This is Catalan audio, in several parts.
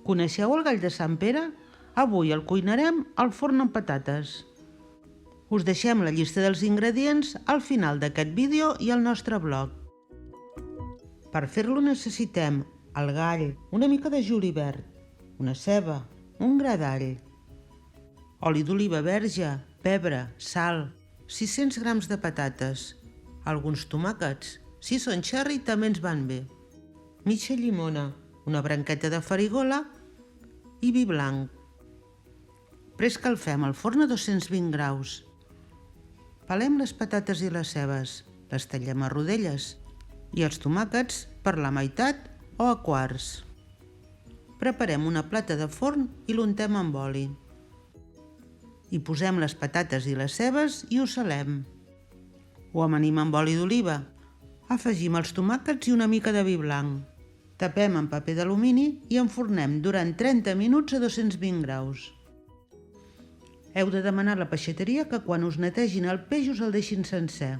Coneixeu el gall de Sant Pere? Avui el cuinarem al forn amb patates. Us deixem la llista dels ingredients al final d'aquest vídeo i al nostre blog. Per fer-lo necessitem el gall, una mica de julivert, una ceba, un gra d'all, oli d'oliva verge, pebre, sal, 600 grams de patates, alguns tomàquets, si són cherry també ens van bé, mitja llimona, una branqueta de farigola i vi blanc. Preescalfem el forn a 220 graus. Pelem les patates i les cebes, les tallem a rodelles i els tomàquets per la meitat o a quarts. Preparem una plata de forn i l'untem amb oli. Hi posem les patates i les cebes i ho salem. Ho amanim amb oli d'oliva. Afegim els tomàquets i una mica de vi blanc. Tapem amb paper d'alumini i enfornem durant 30 minuts a 220 graus. Heu de demanar a la peixateria que quan us netegin el peix us el deixin sencer.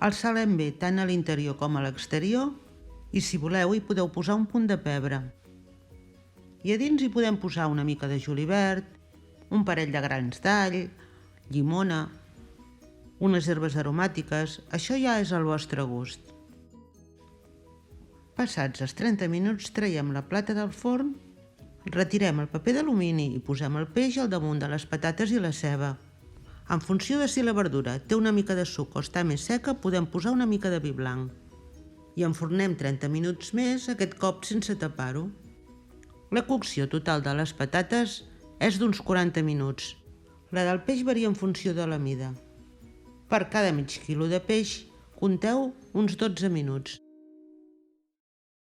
El salem bé tant a l'interior com a l'exterior i si voleu hi podeu posar un punt de pebre. I a dins hi podem posar una mica de julivert, un parell de grans d'all, llimona, unes herbes aromàtiques, això ja és al vostre gust. Passats els 30 minuts traiem la plata del forn, retirem el paper d'alumini i posem el peix al damunt de les patates i la ceba. En funció de si la verdura té una mica de suc o està més seca, podem posar una mica de vi blanc. I enfornem 30 minuts més, aquest cop sense tapar-ho. La cocció total de les patates és d'uns 40 minuts. La del peix varia en funció de la mida. Per cada mig quilo de peix, compteu uns 12 minuts.